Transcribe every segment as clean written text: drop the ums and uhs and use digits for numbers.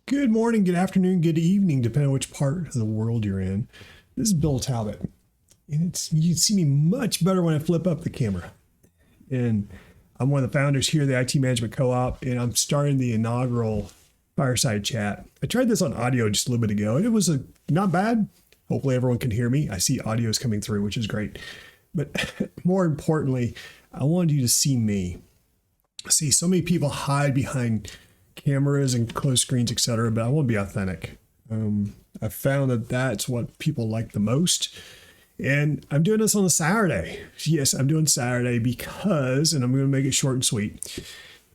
Good morning, good afternoon, good evening, depending on which part of the world you're in. This is Bill Talbot, and you can see me much better when I flip up the camera. And I'm one of the founders here of the IT Management Co-op, and I'm starting the inaugural Fireside Chat. I tried this on audio just a little bit ago, and it was not bad. Hopefully everyone can hear me. I see audio is coming through, which is great. But more importantly, I wanted you to see me. See, so many people hide behind cameras and closed screens, etc. But I want to be authentic. I found that that's what people like the most. And I'm doing this on a Saturday. Yes, I'm doing Saturday because, and I'm going to make it short and sweet,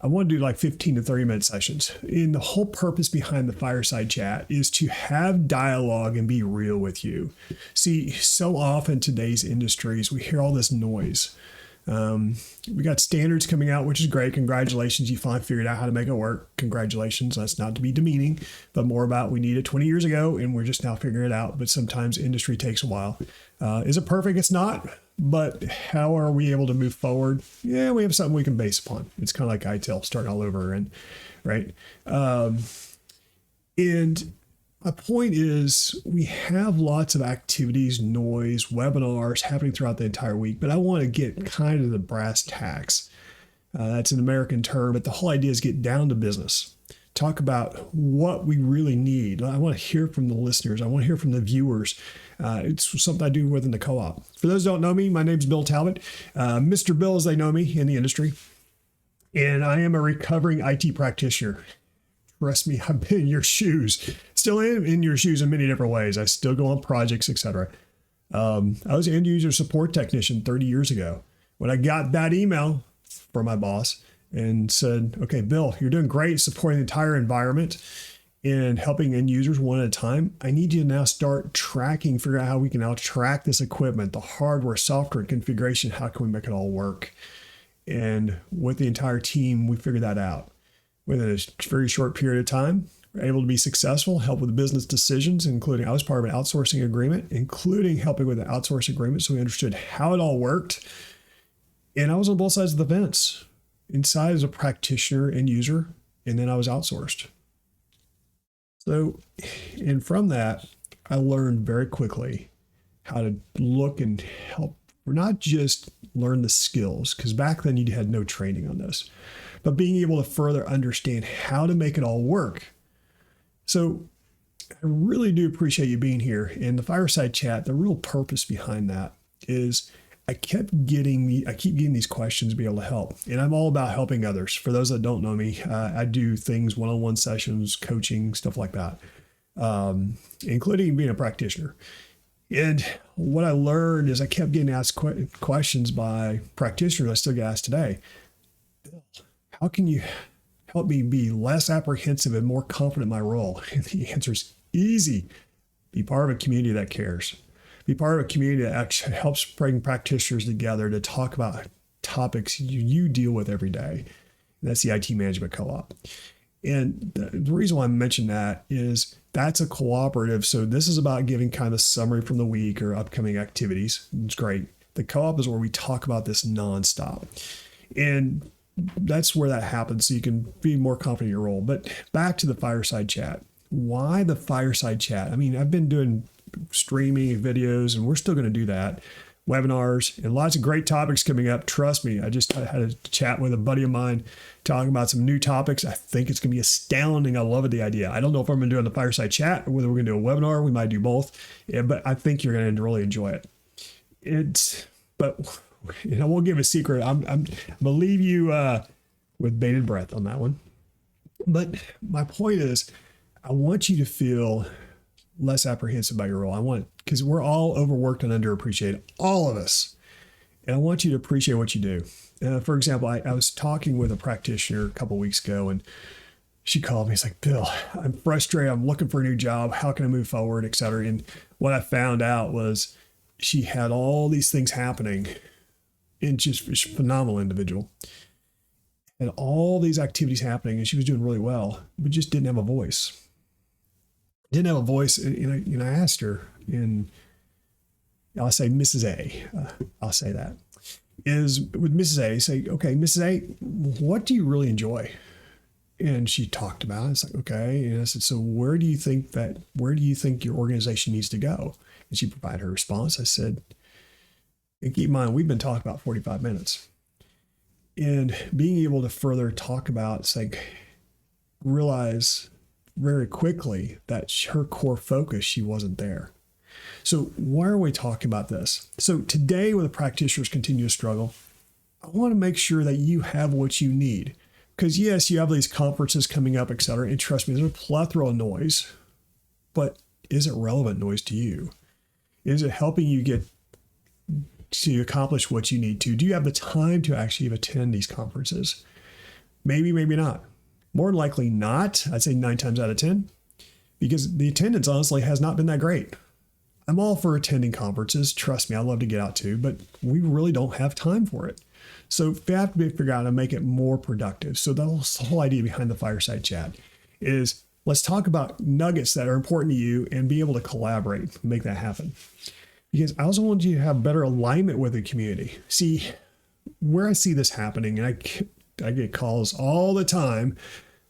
I want to do like 15 to 30 minute sessions. And the whole purpose behind the Fireside Chat is to have dialogue and be real with you. See, so often today's industries, we hear all this noise. We got standards coming out, which is great. Congratulations. You finally figured out how to make it work. Congratulations. That's not to be demeaning, but more about we needed it 20 years ago and we're just now figuring it out. But sometimes industry takes a while. Is it perfect? It's not. But how are we able to move forward? Yeah, we have something we can base upon. It's kind of like ITIL starting all over, and right. And my point is we have lots of activities, noise, webinars happening throughout the entire week, but I want to get kind of the brass tacks. That's an American term, but the whole idea is get down to business. Talk about what we really need. I want to hear from the listeners. I want to hear from the viewers. It's something I do within the co-op. For those who don't know me, my name's Bill Talbot, Mr. Bill as they know me in the industry, and I am a recovering IT practitioner. Trust me, I've been in your shoes. Still am in your shoes in many different ways. I still go on projects, etc. I was an end user support technician 30 years ago. When I got that email from my boss and said, okay, Bill, you're doing great supporting the entire environment and helping end users one at a time. I need you to now start tracking, figure out how we can now track this equipment, the hardware, software configuration. How can we make it all work? And with the entire team, we figured that out. Within a very short period of time, we're able to be successful, help with business decisions, including I was part of an outsourcing agreement, including helping with an outsourcing agreement. So we understood how it all worked. And I was on both sides of the fence, inside as a practitioner and user, and then I was outsourced. So, and from that, I learned very quickly how to look and help, not just learn the skills, because back then you had no training on this, but being able to further understand how to make it all work. So I really do appreciate you being here. In the Fireside Chat, the real purpose behind that is I keep getting these questions to be able to help. And I'm all about helping others. For those that don't know me, I do things, one-on-one sessions, coaching, stuff like that, including being a practitioner. And what I learned is I kept getting asked questions by practitioners. I still get asked today, how can you help me be less apprehensive and more confident in my role? And the answer is easy. Be part of a community that cares. Be part of a community that actually helps bring practitioners together to talk about topics you deal with every day. And that's the IT Management Co-op. And the reason why I mention that is that's a cooperative. So this is about giving kind of a summary from the week or upcoming activities. It's great. The co-op is where we talk about this nonstop. And that's where that happens. So you can be more confident in your role. But back to the Fireside Chat. Why the Fireside Chat? I mean, I've been doing streaming videos and we're still going to do that. Webinars and lots of great topics coming up. Trust me, I just had a chat with a buddy of mine talking about some new topics. I think it's going to be astounding. I love the idea. I don't know if I'm going to do it on the Fireside Chat or whether we're going to do a webinar. We might do both, but I think you're going to really enjoy it. But I won't give a secret. I'm going to leave you with bated breath on that one. But my point is, I want you to feel less apprehensive about your role. Because we're all overworked and underappreciated, all of us. And I want you to appreciate what you do. For example, I was talking with a practitioner a couple of weeks ago, and she called me. It's like, Bill, I'm frustrated. I'm looking for a new job. How can I move forward, et cetera? And what I found out was she had all these things happening, and just a phenomenal individual. Had all these activities happening, and she was doing really well, but just didn't have a voice. Didn't have a voice, and I asked her, and I'll say Mrs. A. I'll say that. Is with Mrs. A, say, okay, Mrs. A, what do you really enjoy? And she talked about it. It's like, okay. And I said, so where do you think your organization needs to go? And she provided her response. I said, and keep in mind, we've been talking about 45 minutes. And being able to further talk about, it's like, realize very quickly that her core focus, she wasn't there. So why are we talking about this? So today, when the practitioners continue to struggle, I want to make sure that you have what you need. Because yes, you have these conferences coming up, et cetera. And trust me, there's a plethora of noise, but is it relevant noise to you? Is it helping you get to accomplish what you need to? Do you have the time to actually attend these conferences? Maybe, maybe not. More than likely not. I'd say 9 times out of 10, because the attendance honestly has not been that great. I'm all for attending conferences. Trust me, I love to get out too, but we really don't have time for it. So we have to figure out how to make it more productive. So that's the whole idea behind the Fireside Chat is let's talk about nuggets that are important to you and be able to collaborate and make that happen. Because I also want you to have better alignment with the community. See, where I see this happening, and I get calls all the time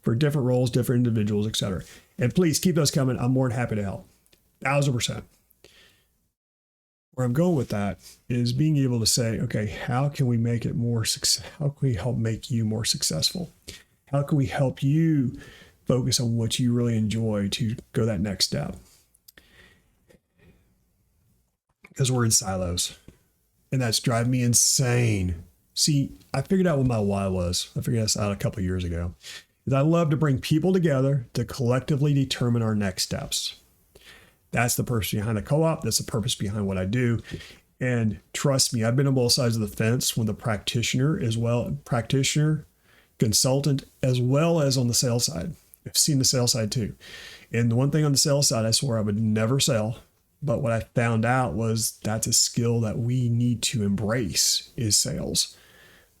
for different roles, different individuals, et cetera. And please keep those coming. I'm more than happy to help. 1,000%. Where I'm going with that is being able to say, okay, how can we make it more successful? How can we help make you more successful? How can we help you focus on what you really enjoy to go that next step? Because we're in silos, and that's driving me insane. See, I figured out what my why was. I figured this out a couple of years ago. Is I love to bring people together to collectively determine our next steps. That's the purpose behind the co-op. That's the purpose behind what I do. And trust me, I've been on both sides of the fence when the practitioner, consultant, as well as on the sales side. I've seen the sales side too. And the one thing on the sales side, I swore I would never sell. But what I found out was that's a skill that we need to embrace is sales.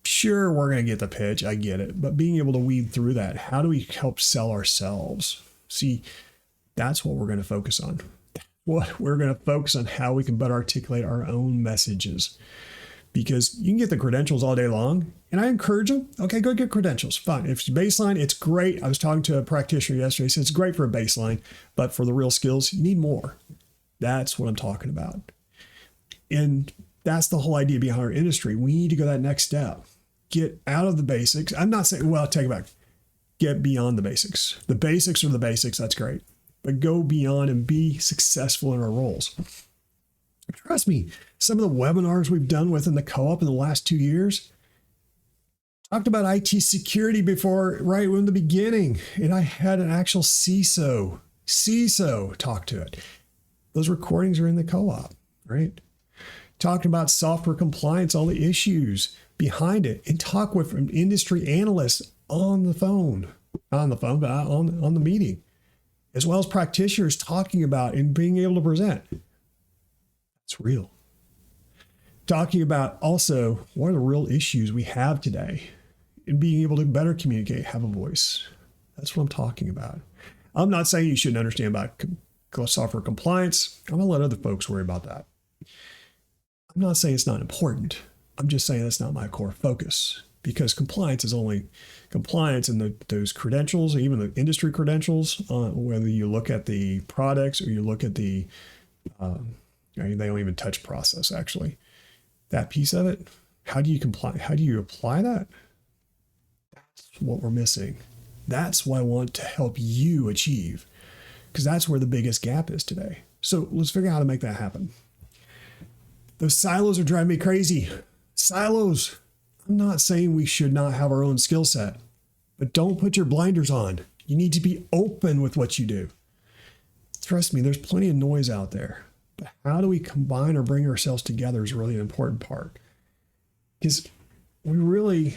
Sure, we're going to get the pitch. I get it. But being able to weed through that, how do we help sell ourselves? See, that's what we're going to focus on. We're going to focus on how we can better articulate our own messages. Because you can get the credentials all day long. And I encourage them. Okay, go get credentials. Fine. If it's baseline, it's great. I was talking to a practitioner yesterday. He said it's great for a baseline. But for the real skills, you need more. That's what I'm talking about. And that's the whole idea behind our industry. We need to go that next step. Get out of the basics. I'm not saying, well, take it back. Get beyond the basics. The basics are the basics. That's great. But go beyond and be successful in our roles. Trust me, some of the webinars we've done within the co-op in the last 2 years talked about IT security before, right in the beginning. And I had an actual CISO talk to it. Those recordings are in the co-op, right? Talking about software compliance, all the issues behind it, and talk with an industry analysts on the phone, not on the phone, but on the meeting, as well as practitioners talking about and being able to present. It's real. Talking about also what are the real issues we have today and being able to better communicate, have a voice. That's what I'm talking about. I'm not saying you shouldn't understand about software compliance. I'm going to let other folks worry about that. I'm not saying it's not important. I'm just saying that's not my core focus, because compliance is only compliance, and those credentials, even the industry credentials, whether you look at the products or you look at the, they don't even touch process actually. That piece of it, how do you comply? How do you apply that? That's what we're missing. That's what I want to help you achieve, because that's where the biggest gap is today. So let's figure out how to make that happen. Those silos are driving me crazy. Silos. I'm not saying we should not have our own skill set, but don't put your blinders on. You need to be open with what you do. Trust me, there's plenty of noise out there. But how do we combine or bring ourselves together is really an important part. Because the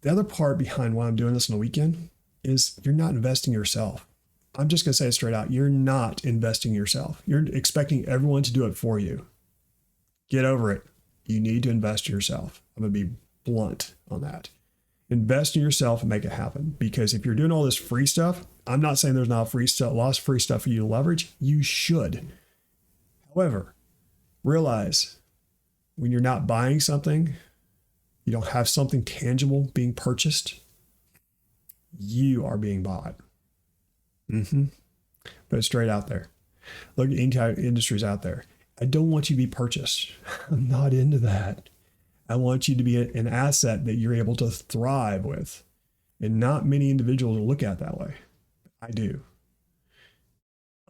other part behind why I'm doing this on the weekend is you're not investing in yourself. I'm just going to say it straight out. You're not investing in yourself. You're expecting everyone to do it for you. Get over it. You need to invest in yourself. I'm going to be blunt on that. Invest in yourself and make it happen. Because if you're doing all this free stuff, I'm not saying there's not free stuff, lots of free stuff for you to leverage. You should. However, realize when you're not buying something, you don't have something tangible being purchased, You are being bought. But straight out there. Look at entire industries out there. I don't want you to be purchased. I'm not into that. I want you to be an asset that you're able to thrive with. And not many individuals look at it that way. I do.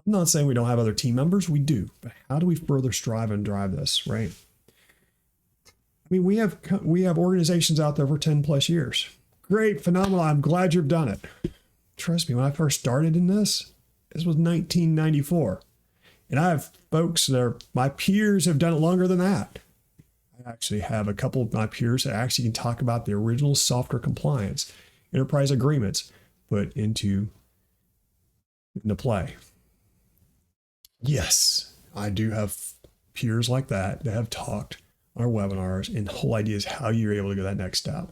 I'm not saying we don't have other team members. We do. But how do we further strive and drive this, right? I mean, we have organizations out there for 10 plus years. Great, phenomenal. I'm glad you've done it. Trust me, when I first started in this was 1994. And I have folks that are my peers have done it longer than that. I actually have a couple of my peers that actually can talk about the original software compliance, enterprise agreements put into play. Yes, I do have peers like that have talked on our webinars, and the whole idea is how you're able to go that next step.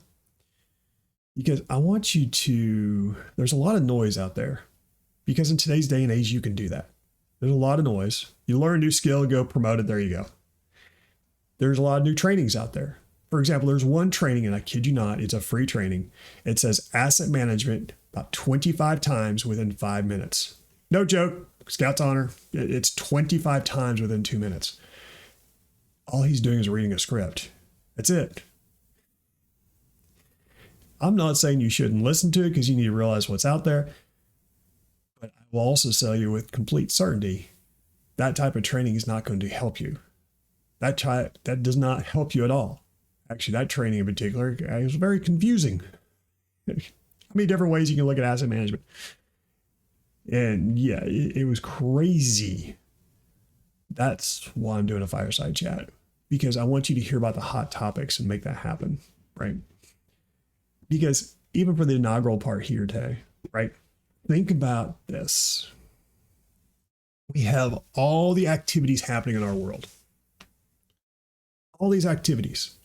Because I want you to, there's a lot of noise out there, because in today's day and age, you can do that. There's a lot of noise. You learn a new skill, go promote it, there you go. There's a lot of new trainings out there. For example, there's one training, and I kid you not, it's a free training. It says asset management about 25 times within 5 minutes. No joke, Scout's honor. It's 25 times within 2 minutes. All he's doing is reading a script. That's it. I'm not saying you shouldn't listen to it because you need to realize what's out there. But I will also tell you with complete certainty, that type of training is not going to help you. That does not help you at all. Actually, that training in particular is very confusing. How many different ways you can look at asset management? And yeah, it was crazy. That's why I'm doing a fireside chat, because I want you to hear about the hot topics and make that happen, right? Because even for the inaugural part here today, right? Think about this. We have all the activities happening in our world. All these activities.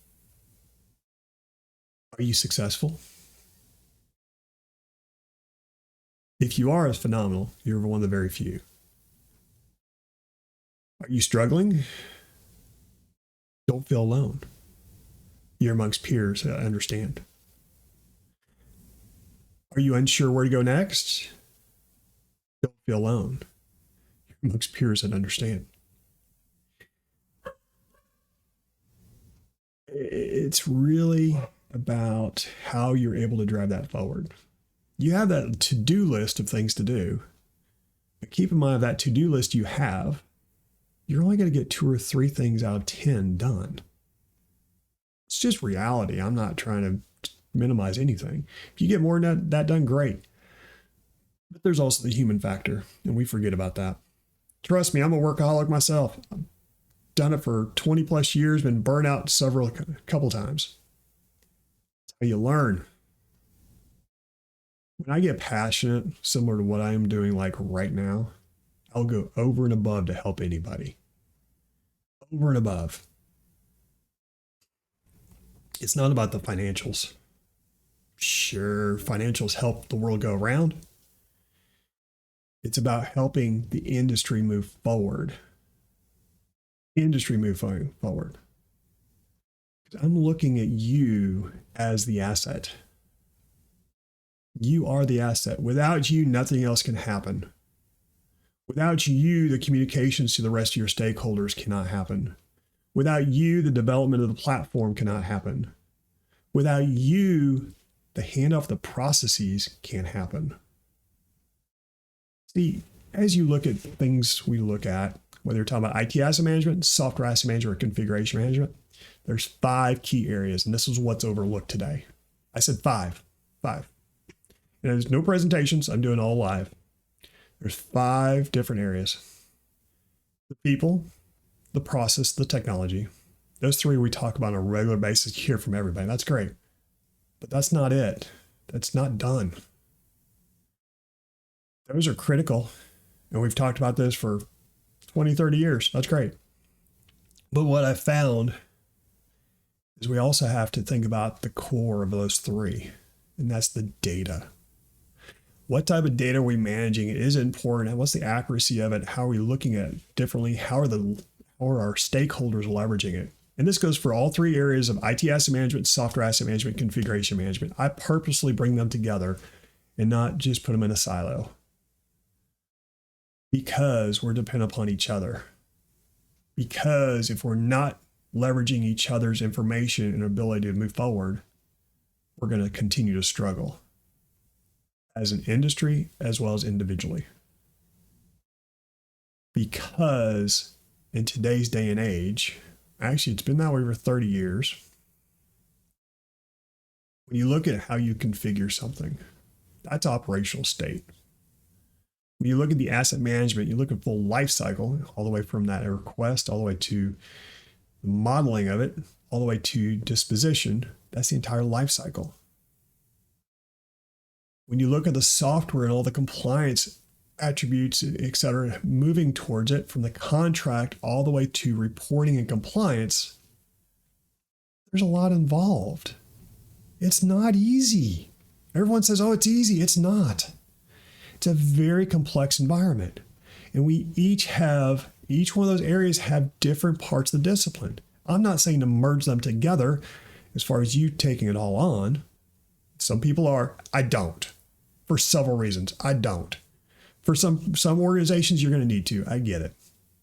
Are you successful? If you are, it's phenomenal. You're one of the very few. Are you struggling? Don't feel alone. You're amongst peers that understand. Are you unsure where to go next? Don't feel alone. You're amongst peers that understand. It's really about how you're able to drive that forward. You have that to-do list of things to do, but keep in mind that to-do list you have, you're only going to get 2 or 3 things out of 10 done. It's just reality. I'm not trying to minimize anything. If you get more than that done, great. But there's also the human factor, and we forget about that. Trust me, I'm a workaholic myself. I've done it for 20 plus years, been burnt out a couple times. That's how you learn. When I get passionate, similar to what I am doing like right now, I'll go over and above to help anybody. Over and above. It's not about the financials. Sure, financials help the world go around. It's about helping the industry move forward. Forward. I'm looking at you as the asset. You are the asset. Without you, nothing else can happen. Without you, the communications to the rest of your stakeholders cannot happen. Without you, the development of the platform cannot happen. Without you, the handoff of the processes can't happen. See, as you look at things we look at, whether you're talking about IT asset management, software asset management, or configuration management, there's 5 key areas, and this is what's overlooked today. I said 5. And there's no presentations. I'm doing all live. There's 5 different areas. The people, the process, the technology. Those 3 we talk about on a regular basis. You hear from everybody. That's great. But that's not it. That's not done. Those are critical. And we've talked about this for 20, 30 years. That's great. But what I found is we also have to think about the core of those 3. And that's the data. What type of data are we managing? It is important. And what's the accuracy of it? How are we looking at it differently? How are our stakeholders leveraging it? And this goes for all 3 areas of IT asset management, software asset management, configuration management. I purposely bring them together and not just put them in a silo, because we're dependent upon each other. Because if we're not leveraging each other's information and ability to move forward, we're going to continue to struggle as an industry as well as individually. Because in today's day and age, actually it's been that way for 30 years, when you look at how you configure something, that's operational state. When you look at the asset management, you look at full life cycle, all the way from that request, all the way to the modeling of it, all the way to disposition. That's the entire life cycle. When you look at the software and all the compliance attributes, et cetera, moving towards it from the contract all the way to reporting and compliance, there's a lot involved. It's not easy. Everyone says, oh, it's easy. It's not. It's a very complex environment. And we each one of those areas have different parts of the discipline. I'm not saying to merge them together as far as you taking it all on. Some people are. I don't. For several reasons. I don't. For some organizations, you're going to need to. I get it.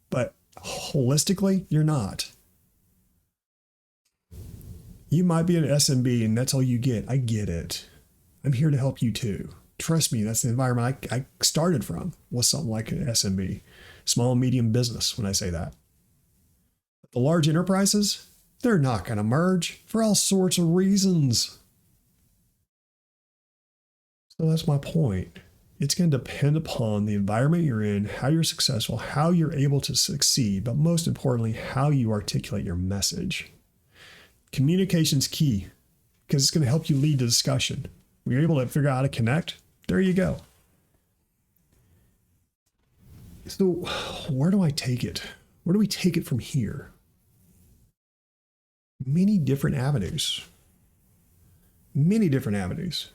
But holistically, you're not. You might be an SMB and that's all you get. I get it. I'm here to help you too. Trust me, that's the environment I started from, was something like an SMB, small and medium business when I say that. But the large enterprises, they're not going to merge for all sorts of reasons. So that's my point. It's going to depend upon the environment you're in, how you're successful, how you're able to succeed, but most importantly, how you articulate your message. Communication's key because it's going to help you lead the discussion. When you're able to figure out how to connect, there you go. So where do I take it? Where do we take it from here? Many different avenues. Many different avenues.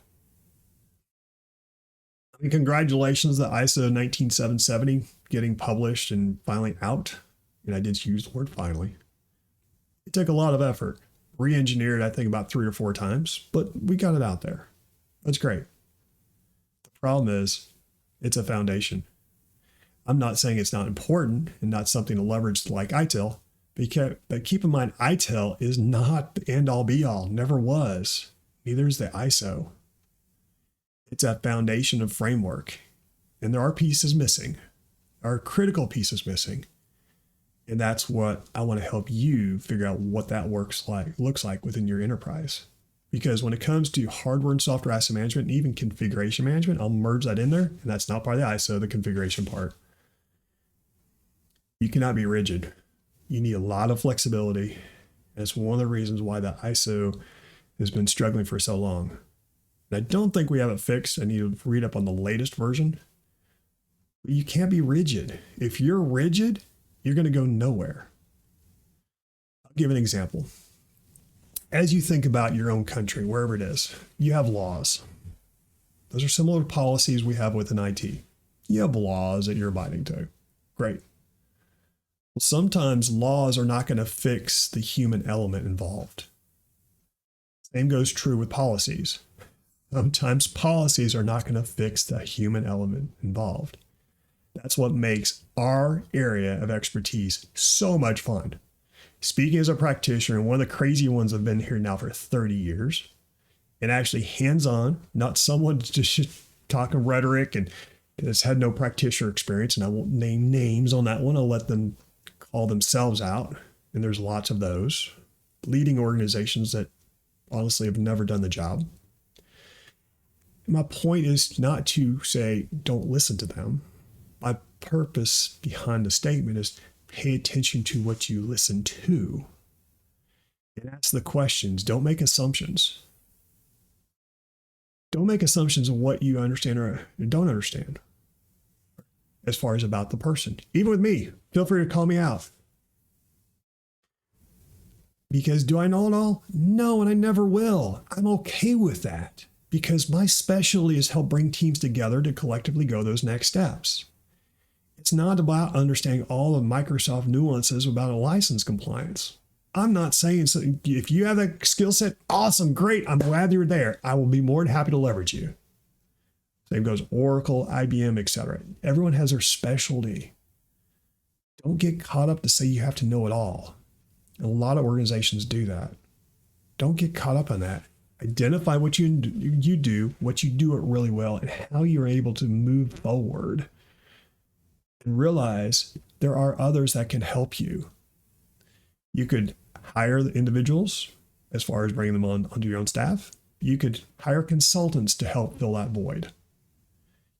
I mean, congratulations to ISO 19770 getting published and finally out. And I did use the word finally. It took a lot of effort. Re-engineered, I think, about 3 or 4 times, but we got it out there. That's great. The problem is it's a foundation. I'm not saying it's not important and not something to leverage like ITIL, but keep in mind, ITIL is not the end all be all, never was. Neither is the ISO. It's a foundation of framework, and there are pieces missing, are critical pieces missing. And that's what I want to help you figure out what that looks like within your enterprise. Because when it comes to hardware and software asset management, and even configuration management, I'll merge that in there. And that's not part of the ISO, the configuration part. You cannot be rigid. You need a lot of flexibility. And it's one of the reasons why the ISO has been struggling for so long. And I don't think we have it fixed. I need to read up on the latest version. But you can't be rigid. If you're rigid, you're going to go nowhere. I'll give an example. As you think about your own country, wherever it is, you have laws. Those are similar policies we have within IT. You have laws that you're abiding to. Great. Well, sometimes laws are not going to fix the human element involved. Same goes true with policies. Sometimes policies are not going to fix the human element involved. That's what makes our area of expertise so much fun. Speaking as a practitioner, and one of the crazy ones I've been here now for 30 years, and actually hands-on, not someone just talking rhetoric and has had no practitioner experience, and I won't name names on that one. I'll let them call themselves out, and there's lots of those. Leading organizations that honestly have never done the job. My point is not to say, don't listen to them. My purpose behind the statement is pay attention to what you listen to and ask the questions. Don't make assumptions. Don't make assumptions of what you understand or don't understand as far as about the person. Even with me, feel free to call me out. Because do I know it all? No, and I never will. I'm okay with that because my specialty is help bring teams together to collectively go those next steps. It's not about understanding all the Microsoft nuances about a license compliance. I'm not saying so. If you have that skill set, awesome, great. I'm glad you're there. I will be more than happy to leverage you. Same goes Oracle, IBM, etc. Everyone has their specialty. Don't get caught up to say you have to know it all. And a lot of organizations do that. Don't get caught up on that. Identify what you do, what you do it really well, and how you're able to move forward. And realize there are others that can help you. You could hire the individuals as far as bringing them on onto your own staff. You could hire consultants to help fill that void.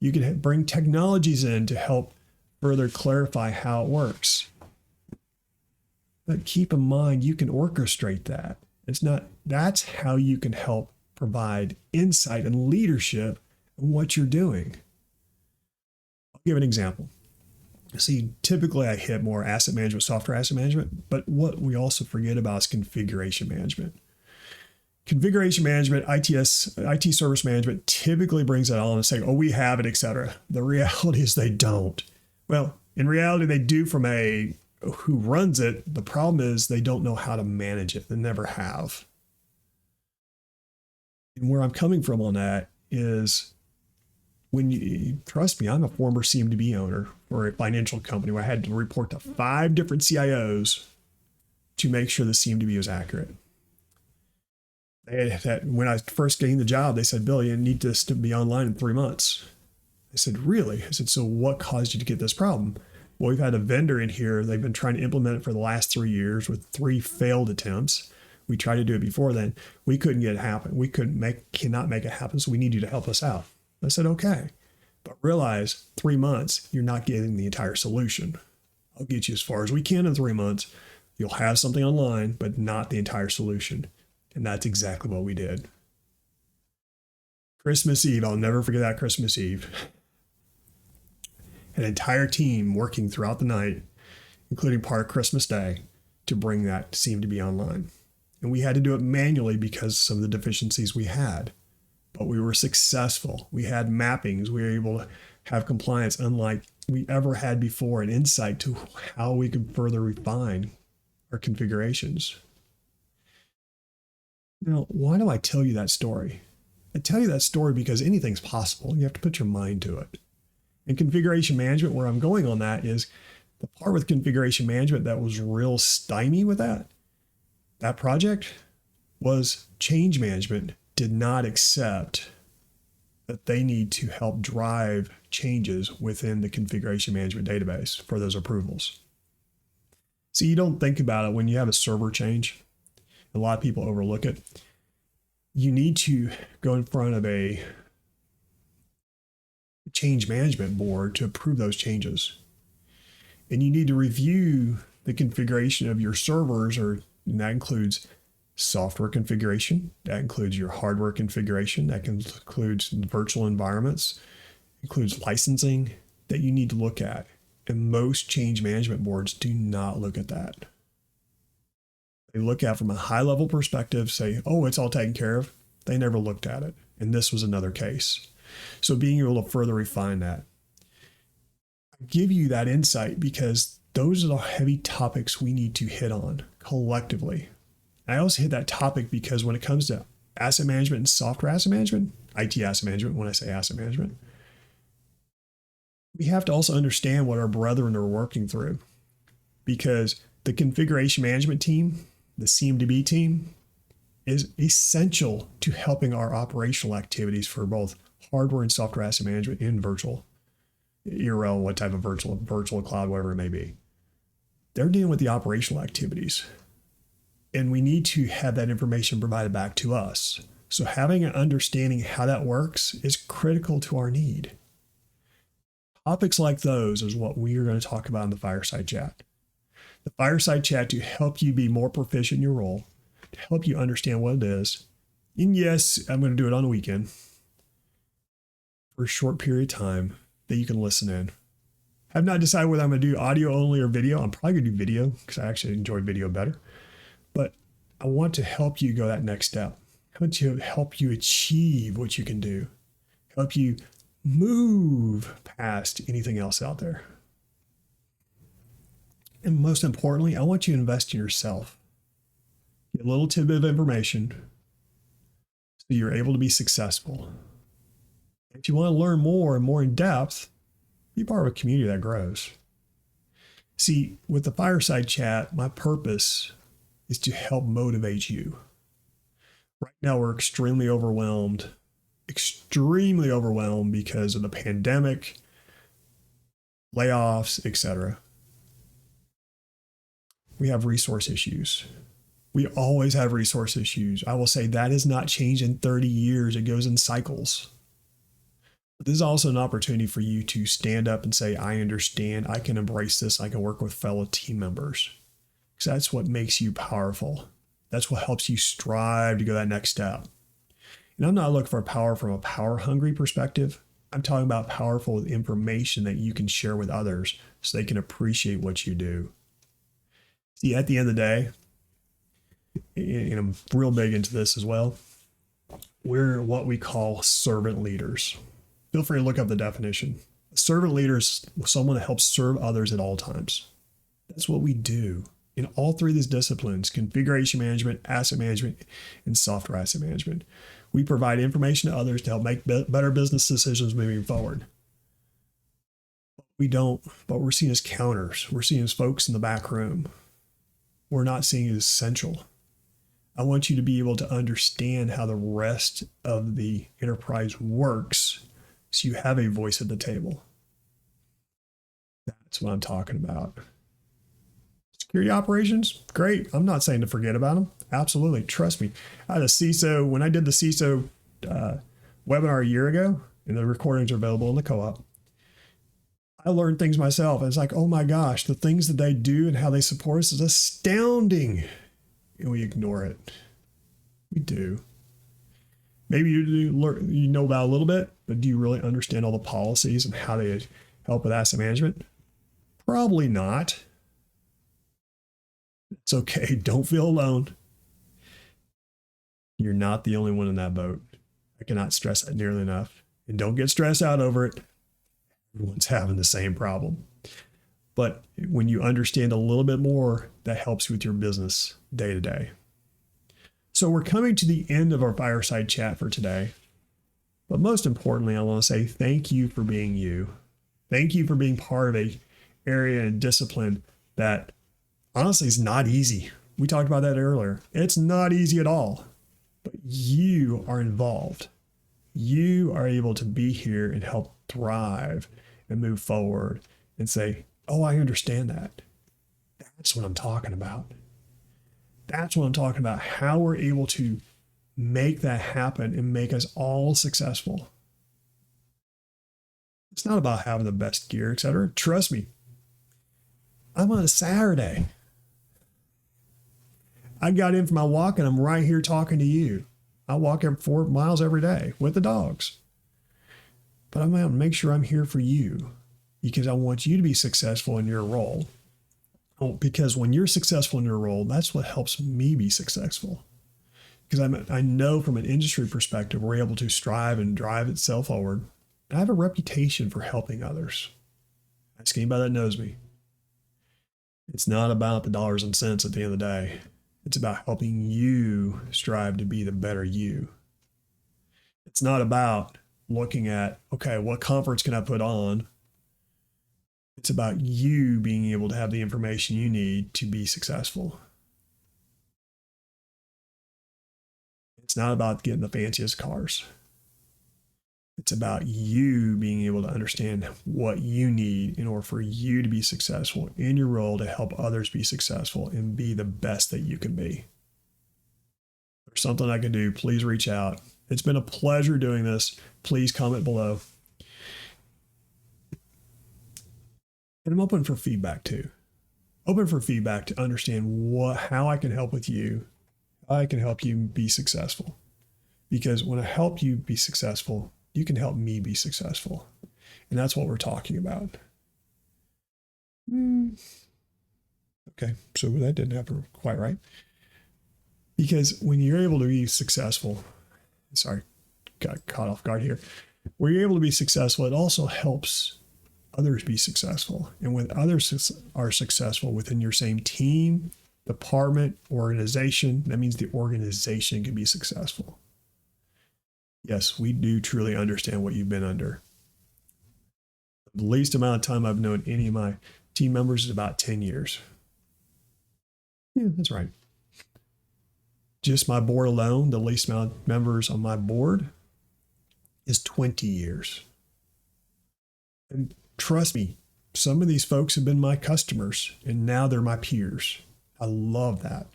You could bring technologies in to help further clarify how it works. But keep in mind, you can orchestrate that. That's how you can help provide insight and leadership in what you're doing. I'll give an example. See, typically I hit more asset management, software asset management, but what we also forget about is configuration management. Configuration management, IT service management typically brings that on and saying, oh, we have it, etc. The reality is they don't. Well, in reality, they do from a who runs it. The problem is they don't know how to manage it. They never have. And where I'm coming from on that is when you trust me, I'm a former CMDB owner for a financial company where I had to report to 5 different CIOs to make sure the CMDB was accurate. When I first gained the job, they said, Bill, you need this to be online in 3 months. I said, really? I said, so what caused you to get this problem? Well, we've had a vendor in here. They've been trying to implement it for the last 3 years with 3 failed attempts. We tried to do it before then. We couldn't get it happen. We cannot make it happen. So we need you to help us out. I said, okay, but realize 3 months, you're not getting the entire solution. I'll get you as far as we can in 3 months. You'll have something online, but not the entire solution. And that's exactly what we did. Christmas Eve, I'll never forget that Christmas Eve. An entire team working throughout the night, including part of Christmas Day, to bring that seemed to be online. And we had to do it manually because of the deficiencies we had. But we were successful. We had mappings. We were able to have compliance unlike we ever had before, and insight to how we could further refine our configurations. Now, why do I tell you that story? I tell you that story because anything's possible. You have to put your mind to it. In configuration management, where I'm going on that is the part with configuration management that was real stymie with that project was change management did not accept that they need to help drive changes within the configuration management database for those approvals. See, you don't think about it when you have a server change. A lot of people overlook it. You need to go in front of a change management board to approve those changes. And you need to review the configuration of your servers, and that includes software configuration, that includes your hardware configuration, that includes virtual environments, includes licensing that you need to look at. And most change management boards do not look at that. They look at from a high level perspective, say, oh, it's all taken care of. They never looked at it. And this was another case. So being able to further refine that. I give you that insight because those are the heavy topics we need to hit on collectively. I also hit that topic because when it comes to asset management and software asset management, IT asset management, when I say asset management, we have to also understand what our brethren are working through, because the configuration management team, the CMDB team, is essential to helping our operational activities for both hardware and software asset management in virtual, irrelevant what type of virtual cloud, whatever it may be. They're dealing with the operational activities. And we need to have that information provided back to us. So having an understanding how that works is critical to our need. Topics like those is what we are going to talk about in the Fireside Chat. The Fireside Chat to help you be more proficient in your role, to help you understand what it is. And yes, I'm going to do it on the weekend for a short period of time that you can listen in. I've not decided whether I'm going to do audio only or video. I'm probably going to do video because I actually enjoy video better. But I want to help you go that next step. I want to help you achieve what you can do. Help you move past anything else out there. And most importantly, I want you to invest in yourself. Get a little tidbit of information so you're able to be successful. If you want to learn more and more in depth, be part of a community that grows. See, with the Fireside Chat, my purpose is to help motivate you. Right now, we're extremely overwhelmed because of the pandemic, layoffs, etc. We have resource issues. We always have resource issues. I will say that has not changed in 30 years. It goes in cycles. But this is also an opportunity for you to stand up and say, I understand, I can embrace this, I can work with fellow team members. Because that's what makes you powerful. That's what helps you strive to go that next step. And I'm not looking for power from a power-hungry perspective. I'm talking about powerful with information that you can share with others so they can appreciate what you do. See, at the end of the day, and I'm real big into this as well, we're what we call servant leaders. Feel free to look up the definition. A servant leader is someone that helps serve others at all times. That's what we do in all three of these disciplines: configuration management, asset management, and software asset management. We provide information to others to help make better business decisions moving forward. But we're seen as counters. We're seen as folks in the back room. We're not seen as essential. I want you to be able to understand how the rest of the enterprise works so you have a voice at the table. That's what I'm talking about. Security operations, great. I'm not saying to forget about them. Absolutely. Trust me. I had a CISO, when I did the CISO webinar a year ago, and the recordings are available in the co-op, I learned things myself. And it's like, oh my gosh, the things that they do and how they support us is astounding. And we ignore it. We do. Maybe you know about a little bit, but do you really understand all the policies and how they help with asset management? Probably not. It's okay. Don't feel alone. You're not the only one in that boat. I cannot stress that nearly enough. And don't get stressed out over it. Everyone's having the same problem. But when you understand a little bit more, that helps with your business day to day. So we're coming to the end of our Fireside Chat for today. But most importantly, I want to say thank you for being you. Thank you for being part of a area and discipline that honestly is not easy. We talked about that earlier. It's not easy at all. But you are involved. You are able to be here and help thrive and move forward and say, oh, I understand that. That's what I'm talking about. That's what I'm talking about. How we're able to make that happen and make us all successful. It's not about having the best gear, etc. Trust me. I'm on a Saturday. I got in for my walk and I'm right here talking to you. I walk 4 miles every day with the dogs. But I'm going to make sure I'm here for you because I want you to be successful in your role. Because when you're successful in your role, that's what helps me be successful. Because I know from an industry perspective, we're able to strive and drive itself forward. And I have a reputation for helping others. Ask anybody that knows me. It's not about the dollars and cents at the end of the day. It's about helping you strive to be the better you. It's not about looking at, okay, what conference can I put on? It's about you being able to have the information you need to be successful. It's not about getting the fanciest cars. It's about you being able to understand what you need in order for you to be successful in your role to help others be successful and be the best that you can be. If there's something I can do, please reach out. It's been a pleasure doing this. Please comment below. And I'm open for feedback too. Open for feedback to understand how I can help with you. How I can help you be successful. Because when I help you be successful, you can help me be successful. And that's what we're talking about. Okay, so that didn't happen quite right. Because when you're able to be successful, got caught off guard here. When you're able to be successful, it also helps others be successful. And when others are successful within your same team, department, organization, that means the organization can be successful. Yes, we do truly understand what you've been under. The least amount of time I've known any of my team members is about 10 years. Yeah, that's right. Just my board alone, the least amount of members on my board is 20 years. And trust me, some of these folks have been my customers and now they're my peers. I love that.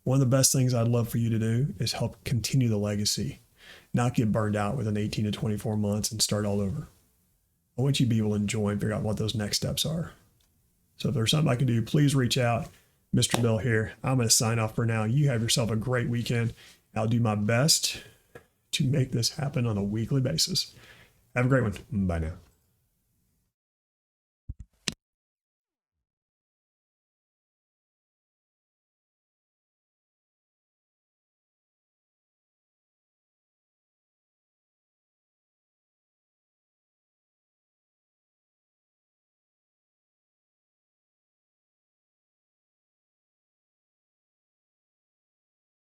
One of the best things I'd love for you to do is help continue the legacy, not get burned out within 18 to 24 months and start all over. I want you to be able to enjoy and figure out what those next steps are. So if there's something I can do, please reach out. Mr. Bill here. I'm going to sign off for now. You have yourself a great weekend. I'll do my best to make this happen on a weekly basis. Have a great one. Bye now.